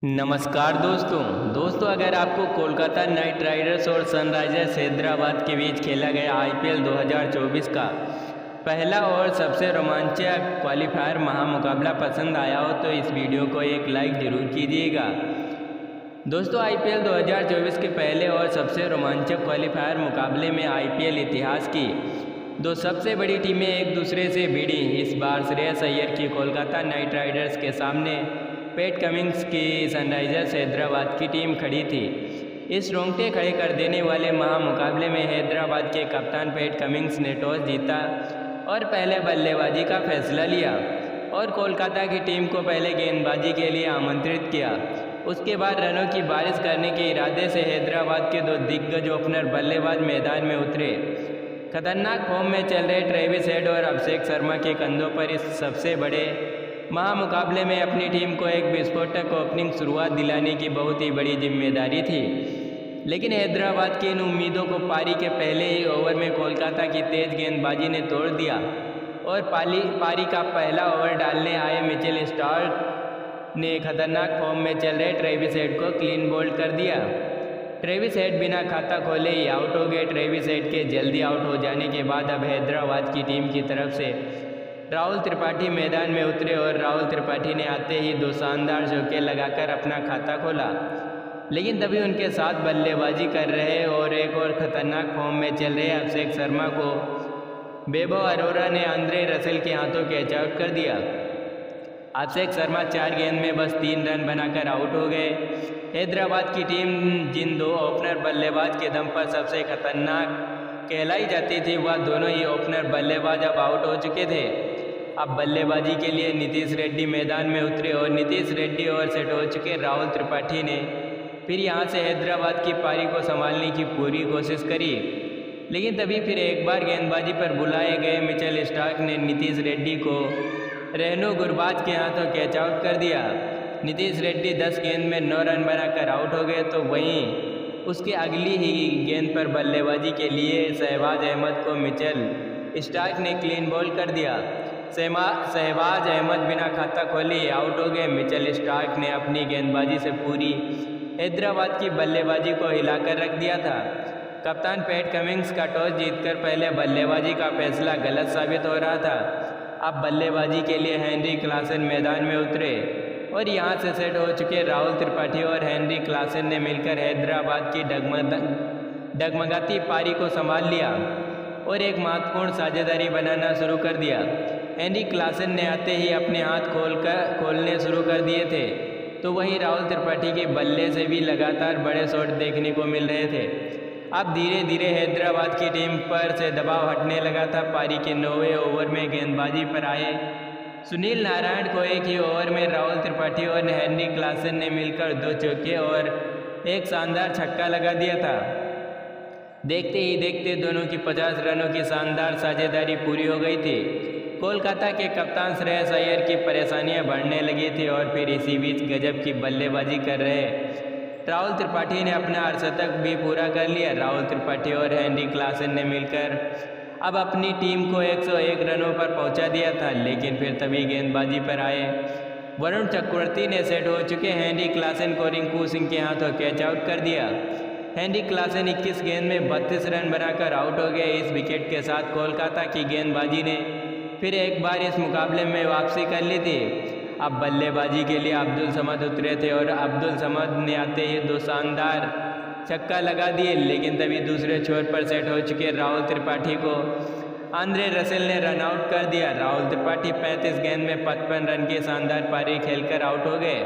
नमस्कार दोस्तों अगर आपको कोलकाता नाइट राइडर्स और सनराइजर्स हैदराबाद के बीच खेला गया आईपीएल 2024 का पहला और सबसे रोमांचक क्वालिफायर महामुकाबला पसंद आया हो तो इस वीडियो को एक लाइक ज़रूर कीजिएगा। दोस्तों आईपीएल 2024 के पहले और सबसे रोमांचक क्वालिफायर मुकाबले में आईपीएल इतिहास की दो सबसे बड़ी टीमें एक दूसरे से भिड़ी। इस बार श्रेयस अय्यर की कोलकाता नाइट राइडर्स के सामने पैट कमिंस की सनराइजर्स हैदराबाद की टीम खड़ी थी। इस रोंगटे खड़े कर देने वाले महामुकाबले में हैदराबाद के कप्तान पैट कमिंस ने टॉस जीता और पहले बल्लेबाजी का फैसला लिया और कोलकाता की टीम को पहले गेंदबाजी के लिए आमंत्रित किया। उसके बाद रनों की बारिश करने के इरादे से हैदराबाद के दो दिग्गज ओपनर बल्लेबाज मैदान में उतरे। खतरनाक फॉर्म में चल रहे ट्रेविस हेड और अभिषेक शर्मा के कंधों पर इस सबसे बड़े महामुकाबले में अपनी टीम को एक विस्फोटक ओपनिंग शुरुआत दिलाने की बहुत ही बड़ी जिम्मेदारी थी, लेकिन हैदराबाद की इन उम्मीदों को पारी के पहले ही ओवर में कोलकाता की तेज गेंदबाजी ने तोड़ दिया और पारी का पहला ओवर डालने आए मिचेल स्टार्क ने खतरनाक फॉर्म में चल रहे ट्रेविस हेड को क्लीन बोल्ड कर दिया। ट्रेविस हेड बिना खाता खोले ही आउट हो गए। ट्रेविस हेड के जल्दी आउट हो जाने के बाद अब हैदराबाद की टीम की तरफ से राहुल त्रिपाठी मैदान में उतरे और राहुल त्रिपाठी ने आते ही दो शानदार चौके लगाकर अपना खाता खोला, लेकिन तभी उनके साथ बल्लेबाजी कर रहे और एक और खतरनाक फॉर्म में चल रहे अभिषेक शर्मा को वैभव अरोरा ने आंद्रे रसेल के हाथों कैच आउट कर दिया। अभिषेक शर्मा 4 गेंद में बस 3 रन बनाकर आउट हो गए। हैदराबाद की टीम जिन दो ओपनर बल्लेबाज के दम पर सबसे खतरनाक कहलाई जाती थी वह दोनों ही ओपनर बल्लेबाज अब आउट हो चुके थे। अब बल्लेबाजी के लिए नीतीश रेड्डी मैदान में उतरे और नीतीश रेड्डी और सेट हो चुके राहुल त्रिपाठी ने फिर यहां से हैदराबाद की पारी को संभालने की पूरी कोशिश करी, लेकिन तभी फिर एक बार गेंदबाजी पर बुलाए गए मिचेल स्टार्क ने नीतीश रेड्डी को रेनू गुरबाज के हाथों कैच आउट कर दिया। नीतीश रेड्डी 10 गेंद में 9 रन बनाकर आउट हो गए, तो वहीं उसके अगली ही गेंद पर बल्लेबाजी के लिए शहबाज अहमद को मिचेल स्टार्क ने क्लीन बॉल कर दिया। शहबाज अहमद बिना खाता खोले आउट हो गए। मिचेल स्टार्क ने अपनी गेंदबाजी से पूरी हैदराबाद की बल्लेबाजी को हिलाकर रख दिया था। कप्तान पैट कमिंस का टॉस जीतकर पहले बल्लेबाजी का फैसला गलत साबित हो रहा था। अब बल्लेबाजी के लिए हेनरी क्लासन मैदान में उतरे और यहां से सेट हो चुके राहुल त्रिपाठी और हेनरी क्लासन ने मिलकर हैदराबाद की डगमगाती पारी को संभाल लिया और एक महत्वपूर्ण साझेदारी बनाना शुरू कर दिया। हेनरी क्लासन ने आते ही अपने हाथ खोलने शुरू कर दिए थे, तो वहीं राहुल त्रिपाठी के बल्ले से भी लगातार बड़े शॉट देखने को मिल रहे थे। अब धीरे धीरे हैदराबाद की टीम पर से दबाव हटने लगा था। पारी के 9वें ओवर में गेंदबाजी पर आए सुनील नारायण को एक ही ओवर में राहुल त्रिपाठी और हेनरी क्लासन ने मिलकर 2 चौके और एक शानदार छक्का लगा दिया था। देखते ही देखते दोनों की 50 रनों की शानदार साझेदारी पूरी हो गई थी। कोलकाता के कप्तान श्रेयस अय्यर की परेशानियां बढ़ने लगी थी और फिर इसी बीच गजब की बल्लेबाजी कर रहे राहुल त्रिपाठी ने अपना अर्धशतक भी पूरा कर लिया। राहुल त्रिपाठी और हेनरी क्लासन ने मिलकर अब अपनी टीम को 101 रनों पर पहुंचा दिया था, लेकिन फिर तभी गेंदबाजी पर आए वरुण चक्रवर्ती ने सेट हो चुके हेनरी क्लासन को रिंकू सिंह के हाथों कैच आउट कर दिया। हेनरी क्लासन 21 गेंद में 32 रन बनाकर आउट हो गए। इस विकेट के साथ कोलकाता की गेंदबाजी ने फिर एक बार इस मुकाबले में वापसी कर ली थी। अब बल्लेबाजी के लिए अब्दुल समद उतरे थे और अब्दुल समद ने आते ही 2 शानदार छक्का लगा दिए, लेकिन तभी दूसरे छोर पर सेट हो चुके राहुल त्रिपाठी को आंद्रे रसेल ने रन आउट कर दिया। राहुल त्रिपाठी 35 गेंद में 55 रन की शानदार पारी खेलकर आउट हो गए।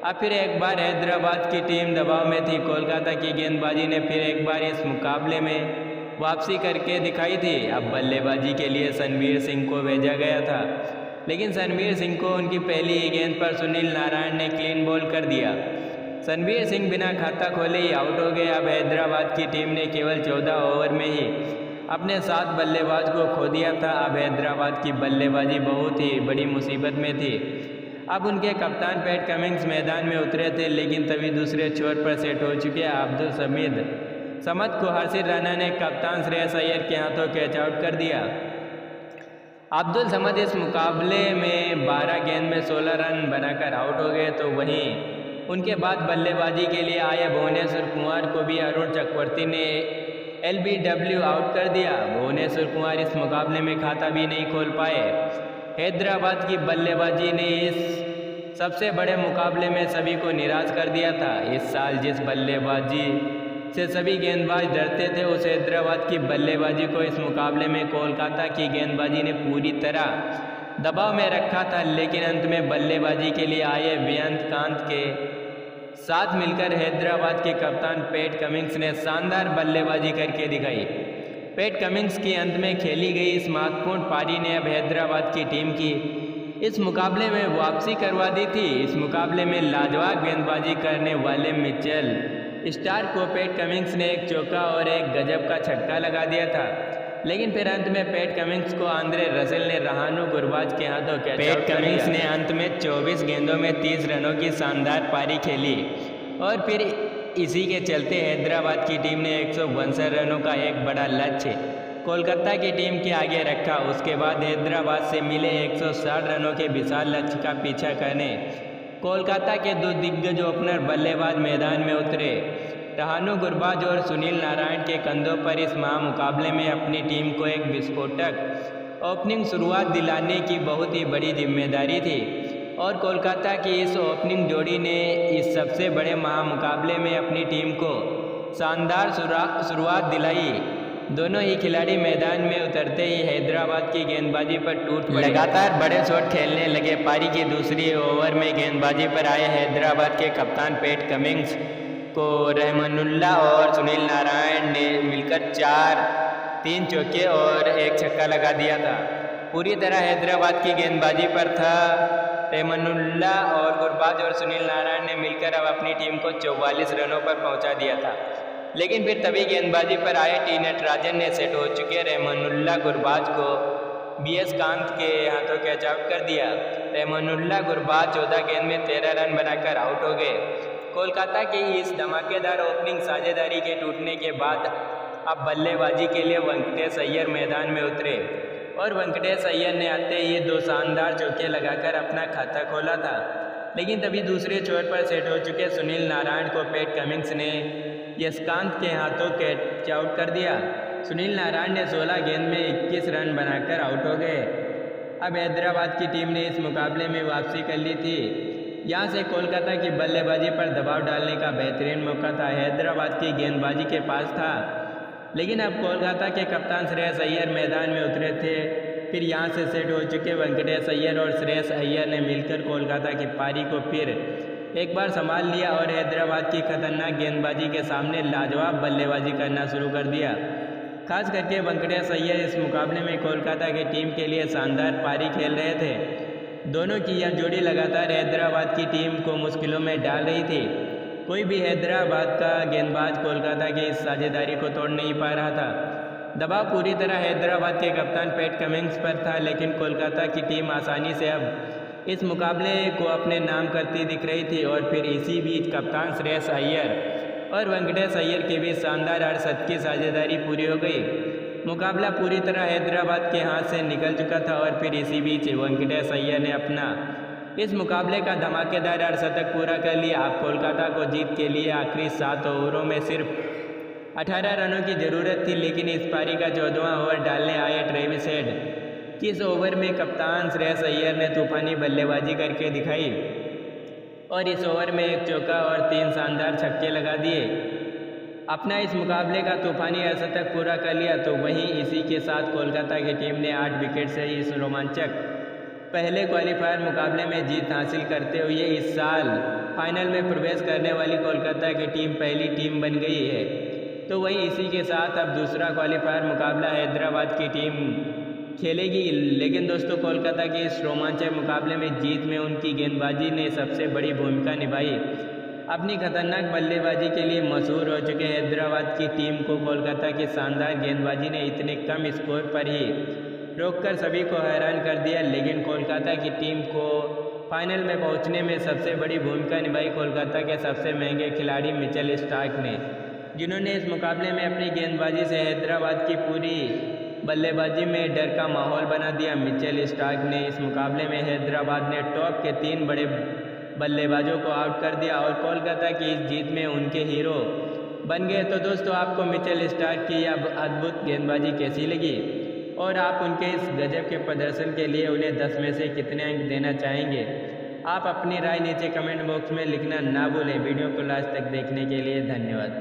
अब फिर एक बार हैदराबाद की टीम दबाव में थी। कोलकाता की गेंदबाजी ने फिर एक बार इस मुकाबले में वापसी करके दिखाई थी। अब बल्लेबाजी के लिए सनवीर सिंह को भेजा गया था, लेकिन सनवीर सिंह को उनकी पहली ही गेंद पर सुनील नारायण ने क्लीन बॉल कर दिया। सनवीर सिंह बिना खाता खोले ही आउट हो गए। अब हैदराबाद की टीम ने केवल 14 ओवर में ही अपने 7 बल्लेबाज को खो दिया था। अब हैदराबाद की बल्लेबाजी बहुत ही बड़ी मुसीबत में थी। अब उनके कप्तान पैट कमिंस मैदान में उतरे थे, लेकिन तभी दूसरे छोर पर सेट हो चुके अब्दुल समद को हर्षित राणा ने कप्तान श्रेयस अय्यर के हाथों कैच आउट कर दिया। अब्दुल समद इस मुकाबले में 12 गेंद में 16 रन बनाकर आउट हो गए, तो वहीं उनके बाद बल्लेबाजी के लिए आए भुवनेश्वर कुमार को भी अरुण चक्रवर्ती ने LBW आउट कर दिया। भुवनेश्वर कुमार इस मुकाबले में खाता भी नहीं खोल पाए। हैदराबाद की बल्लेबाजी ने इस सबसे बड़े मुकाबले में सभी को निराश कर दिया था। इस साल जिस बल्लेबाजी से सभी गेंदबाज डरते थे, उस हैदराबाद की बल्लेबाजी को इस मुकाबले में कोलकाता की गेंदबाजी ने पूरी तरह दबाव में रखा था। लेकिन अंत में बल्लेबाजी के लिए आए बेअंत कांत के साथ मिलकर हैदराबाद के कप्तान पैट कमिंस ने शानदार बल्लेबाजी करके दिखाई। पैट कमिंस की अंत में खेली गई इस महत्वपूर्ण पारी ने अब हैदराबाद की टीम की इस मुकाबले में वापसी करवा दी थी। इस मुकाबले में लाजवाब गेंदबाजी करने वाले मिचेल स्टार्क को पैट कमिंस ने एक चौका और एक गजब का छक्का लगा दिया था। लेकिन फिर अंत में पैट कमिंस को आंद्रे रसेल ने रहानु गुरबाज के हाथों कैच आउट कर दिया। पैट कमिंस ने अंत में 24 गेंदों में 30 रनों की शानदार पारी खेली और फिर इसी के चलते हैदराबाद की टीम ने 162 रनों का एक बड़ा लक्ष्य कोलकाता की टीम के आगे रखा। उसके बाद हैदराबाद से मिले 160 रनों के विशाल लक्ष्य का पीछा करने कोलकाता के दो दिग्गज ओपनर बल्लेबाज मैदान में उतरे। रहानु गुरबाज और सुनील नारायण के कंधों पर इस महामुकाबले में अपनी टीम को एक विस्फोटक ओपनिंग शुरुआत दिलाने की बहुत ही बड़ी जिम्मेदारी थी और कोलकाता की इस ओपनिंग जोड़ी ने इस सबसे बड़े महामुकाबले में अपनी टीम को शानदार शुरुआत दिलाई। दोनों ही खिलाड़ी मैदान में उतरते ही हैदराबाद की गेंदबाजी पर टूट पड़े। लगातार बड़े शॉट खेलने लगे। पारी की दूसरी ओवर में गेंदबाजी पर आए हैदराबाद के कप्तान पैट कमिंस को रहमानुल्लाह और सुनील नारायण ने मिलकर 3 चौके और एक छक्का लगा दिया था। पूरी तरह हैदराबाद की गेंदबाजी पर था। रहमानुल्लाह और गुरबाज और सुनील नारायण ने मिलकर अब अपनी टीम को 44 रनों पर पहुंचा दिया था। लेकिन फिर तभी गेंदबाजी पर आए टी नटराजन ने सेट हो चुके रहमानुल्लाह गुरबाज को BS कांत के हाथों कैच आउट कर दिया। रहमानुल्लाह गुरबाज 14 गेंद में 13 रन बनाकर आउट हो गए। कोलकाता की इस धमाकेदार ओपनिंग साझेदारी के टूटने के बाद अब बल्लेबाजी के लिए वेंकटेश अय्यर मैदान में उतरे और वेंकटेश अय्यर ने आते ही 2 शानदार चौके लगाकर अपना खाता खोला था। लेकिन तभी दूसरे छोर पर सेट हो चुके सुनील नारायण को पैट कमिंस ने यशकांत के हाथों कैच आउट कर दिया। सुनील नारायण ने 16 गेंद में 21 रन बनाकर आउट हो गए। अब हैदराबाद की टीम ने इस मुकाबले में वापसी कर ली थी। यहाँ से कोलकाता की बल्लेबाजी पर दबाव डालने का बेहतरीन मौका था, हैदराबाद की गेंदबाजी के पास था। लेकिन अब कोलकाता के कप्तान श्रेयस अय्यर मैदान में उतरे थे। फिर यहाँ से सेट हो चुके वेंकटेश अय्यर और श्रेयस अय्यर ने मिलकर कोलकाता की पारी को फिर एक बार संभाल लिया और हैदराबाद की खतरनाक गेंदबाजी के सामने लाजवाब बल्लेबाजी करना शुरू कर दिया। खास करके वेंकटेश अय्यर इस मुकाबले में कोलकाता की टीम के लिए शानदार पारी खेल रहे थे। दोनों की यह जोड़ी लगातार हैदराबाद की टीम को मुश्किलों में डाल रही थी। कोई भी हैदराबाद का गेंदबाज कोलकाता की इस साझेदारी को तोड़ नहीं पा रहा था। दबाव पूरी तरह हैदराबाद के कप्तान पैट कमिंस पर था। लेकिन कोलकाता की टीम आसानी से अब इस मुकाबले को अपने नाम करती दिख रही थी और फिर इसी बीच कप्तान श्रेयस अय्यर और वेंकटेश अय्यर के बीच शानदार 68 की साझेदारी पूरी हो गई। मुकाबला पूरी तरह हैदराबाद के हाथ से निकल चुका था और फिर इसी बीच वेंकटेश अय्यर ने अपना इस मुकाबले का धमाकेदार अर्धशतक पूरा कर लिया। अब कोलकाता को जीत के लिए आखिरी 7 ओवरों में सिर्फ 18 रनों की ज़रूरत थी। लेकिन इस पारी का 14वां ओवर डालने आए ट्रेविस हेड की इस ओवर में कप्तान श्रेयस अय्यर ने तूफानी बल्लेबाजी करके दिखाई और इस ओवर में एक चौका और 3 शानदार छक्के लगा दिए। अपना इस मुकाबले का तूफानी अर्धशतक पूरा कर लिया। तो वहीं इसी के साथ कोलकाता की टीम ने 8 विकेट से इस रोमांचक पहले क्वालीफायर मुकाबले में जीत हासिल करते हुए इस साल फाइनल में प्रवेश करने वाली कोलकाता की टीम पहली टीम बन गई है। तो वहीं इसी के साथ अब दूसरा क्वालीफायर मुकाबला हैदराबाद की टीम खेलेगी। लेकिन दोस्तों, कोलकाता के इस रोमांचक मुकाबले में जीत में उनकी गेंदबाजी ने सबसे बड़ी भूमिका निभाई। अपनी खतरनाक बल्लेबाजी के लिए मशहूर हो चुके हैदराबाद की टीम को कोलकाता की शानदार गेंदबाजी ने इतने कम स्कोर पर ही रोककर सभी को हैरान कर दिया। लेकिन कोलकाता की टीम को फाइनल में पहुंचने में सबसे बड़ी भूमिका निभाई कोलकाता के सबसे महंगे खिलाड़ी मिचेल स्टार्क ने, जिन्होंने इस मुकाबले में अपनी गेंदबाजी से हैदराबाद की पूरी बल्लेबाजी में डर का माहौल बना दिया। मिचेल स्टार्क ने इस मुकाबले में हैदराबाद ने टॉप के 3 बड़े बल्लेबाजों को आउट कर दिया और कोलकाता की इस जीत में उनके हीरो बन गए। तो दोस्तों, आपको मिचेल स्टार्क की अब अद्भुत गेंदबाजी कैसी लगी और आप उनके इस गजब के प्रदर्शन के लिए उन्हें 10 में से कितने अंक देना चाहेंगे? आप अपनी राय नीचे कमेंट बॉक्स में लिखना ना भूलें। वीडियो को लास्ट तक देखने के लिए धन्यवाद।